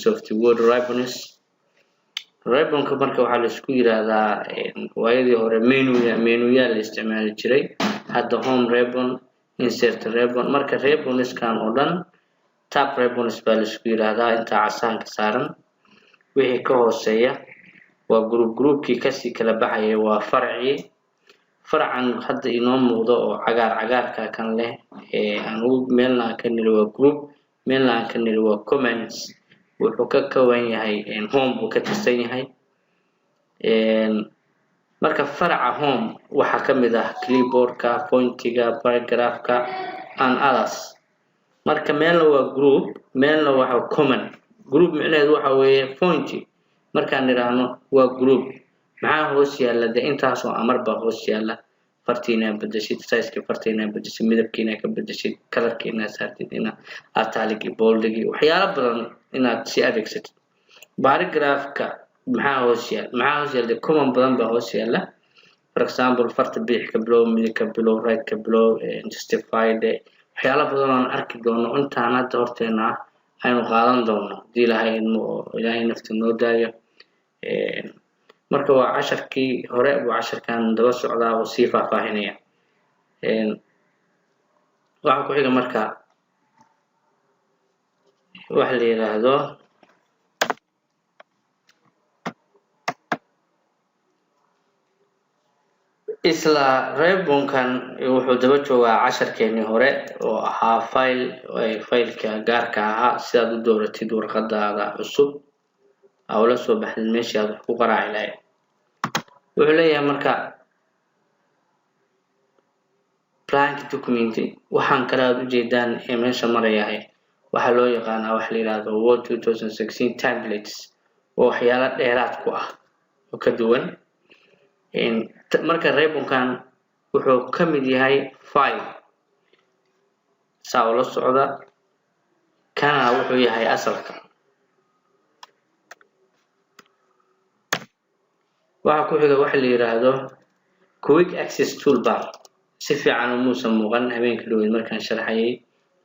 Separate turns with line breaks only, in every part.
meanings of the word ribbons. Ribbonka marka waxaa la isku yiraahdaa waayadii hore menuya la isticmaali jiray. Hadda home ribbon, insert ribbon. Marka ribbonskan oo dhan tab ribbons baa la isku yiraahdaa inta casaanka saaran. Wixii ka hooseeya waa groupkii kasii kala baxaya waa farci. Farcan hadda inoo muuqdo oo cagaarka kan leh aan ugu meelna ka niri waa group, meelna ka niri waa comments. wuxuu ka kooban yahay home uu ka tirsan yahay. marka farca home waxa kamid ah clipboardka, pointiga, paragraphka and others. marka meelna waa group, meelna waa comment. group macnaheedu waxa weeye pointi markaan niraahno waa group maxaa hoos yaala intaas oo amar baa hoos yaala. fartiina bedeshid, size-ka fartiina bedeshid, midabkiina ka bedeshid, color-kiina saartid, italic, bold, waxyaalo badan inaad si adeegsatid. Paragraphka maxaa hoos yaala comment badan baa hoos yaala. For example, farta bidix ka bilow, midig ka bilow, right ka bilow, justified, waxyaalo badan oo aan arki doono intaan hadda horteena aynu qaadan doono hadii Ilaahay nafta noo daayo. marka waa casharkii hore waa casharkan daba socdaa oo sii faahfaahinaya. waxa ku xiga marka wax la yiraahdo isla ribbonkan wuxuu daba joogaa casharkeennii hore oo ahaa faylka gaarka ahaa si aad u dooratid warqadaada cusub oo la soo baxday meeshii aad ku qaraaci lahayd. wuxuu leeyahay marka blank document. waxaan kala aad u jeedaan meesha marayahay waxa loo yaqaanaa wax la yiraahdo Word 2016 templates oo waxyaalo dheeraad ku ah oo ka duwan. marka ribbonkan wuxuu ka mid yahay file saa la socda kana wuxuu yahay asalka. waxa ku xiga wax la yiraahdo quick access toolbar. si fiican muusan muuqan habeenkii dhoweyd markaan sharaxayay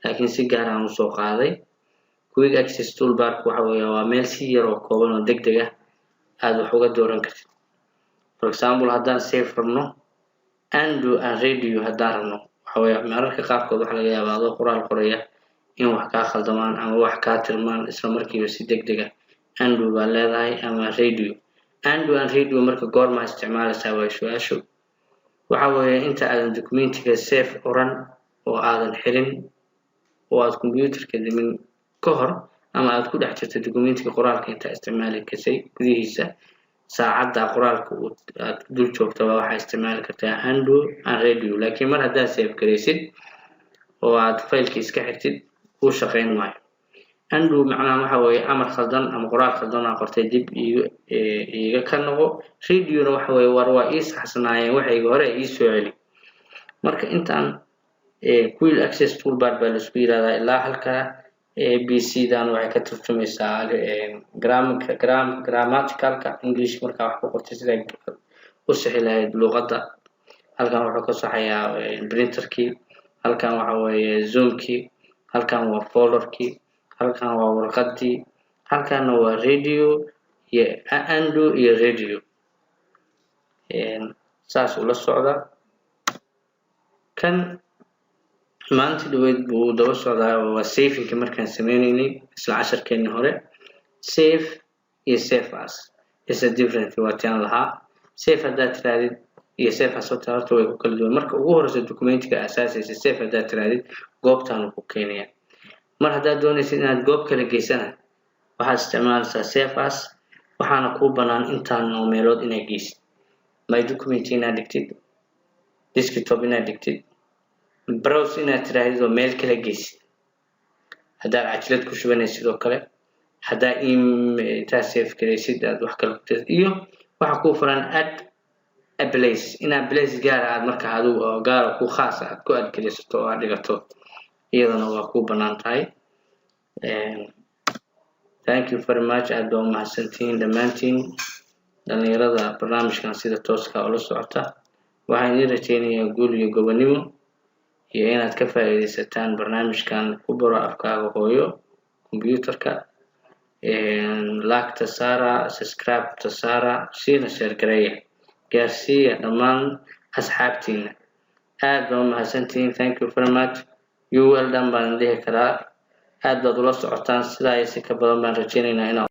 laakiin si gaar ah u soo qaaday. quick access toolbar waxa weeye waa meel si yar oo kooban oo degdeg ah aad wax uga dooran kartid. For example, haddaan save rabno undo and redo haddaan rabno waxa weeye mararka qaarkood waxa laga yaabaa adoo qoraal qoraya in wax kaa khaldamaan ama wax kaa tirmaan isla markiiba si degdeg ah undo baa leedahay ama redo. undo and redo marka goorma isticmaalaysaa waa su'aashu. waxa weeye inta aadan documentiga save oran oo aadan xirin oo aad computerka dimin ka hor ama aad ku dhex jirto documentiga qoraalka inta isticmaali kasay gudihiisa saacadda qoraalka aad dul joogto waxa isticmaali kartaa undo and redo. laakiin mar haddaad save gareysid oo aad faylka iska xirtid uu shaqeyn maayo. undo macnaha waxa weeye amar khaldan ama qoraal khaldan aan qortay dib iiga ka noqo. redo waxa weeye war waa ii saxsanaayeen waxayga hore ii soo celi. marka intaan quick access toolbar baa la isku yiraahdaa ilaa halka ABC-dan waxay ka turjumaysaa grammaticalka English marka wax ku qortay sida u sahli lahayd luqadda. halkan wuxuu ka saxayaa printerkii, halkan waxa weeye zoomkii, halkan waa folderkii, halkan waa warqadii, halkan waa radio iyo undo iyo radio. saas ula socda kan maanta dhaweyd buu daba socdaa waa saving markaan sameynaynay isla casharkeennii hore. save iyo save as is a different waa taan lahaa. save haddaad tiraadid iyo save as horta way ku kala duwan. marka ugu horeysa documentiga asaasiisa save haddaad tiraadid goobtaan ku keenaya. mar haddaad doonaysid inaad goob kala geysana waxaad isticmaalaysaa save as waxaana kuu bannaan intaan oo meelood inaad geysid. my document inaad dhigtid, desktop inaad dhigtid, browse inaad tiraahdo meel kala geysid. haddaad cajalad ku shubanaysid oo kale, haddaa intaa save gareysid aad wax kala ku iyo waxa ku furan add a place inaad place gaar ah marka adigu oo gaar ku khaas ah ku add gareysato oo aad dhigato iyadana waa ku bannaan tahay. thank you very much. aad baa mahadsantihiin dhammaantiin dhalinyarada barnaamijkan sida tooska ula socota. waxaan idin rajaynayaa guul iyo gobonimo iyo inaad ka faa'iidaysataan barnaamijkan ku baro afkaaga hooyo computerka like tasara, subscribe tasara, siina share gareeya gaarsiiya dhammaan asxaabtiina. aad baa mahadsantihiin. Thank you very much. You well done baan dhihi karaa. aad baad ula socotaan sidaa ay si ka badan baan rajaynaynaa inaan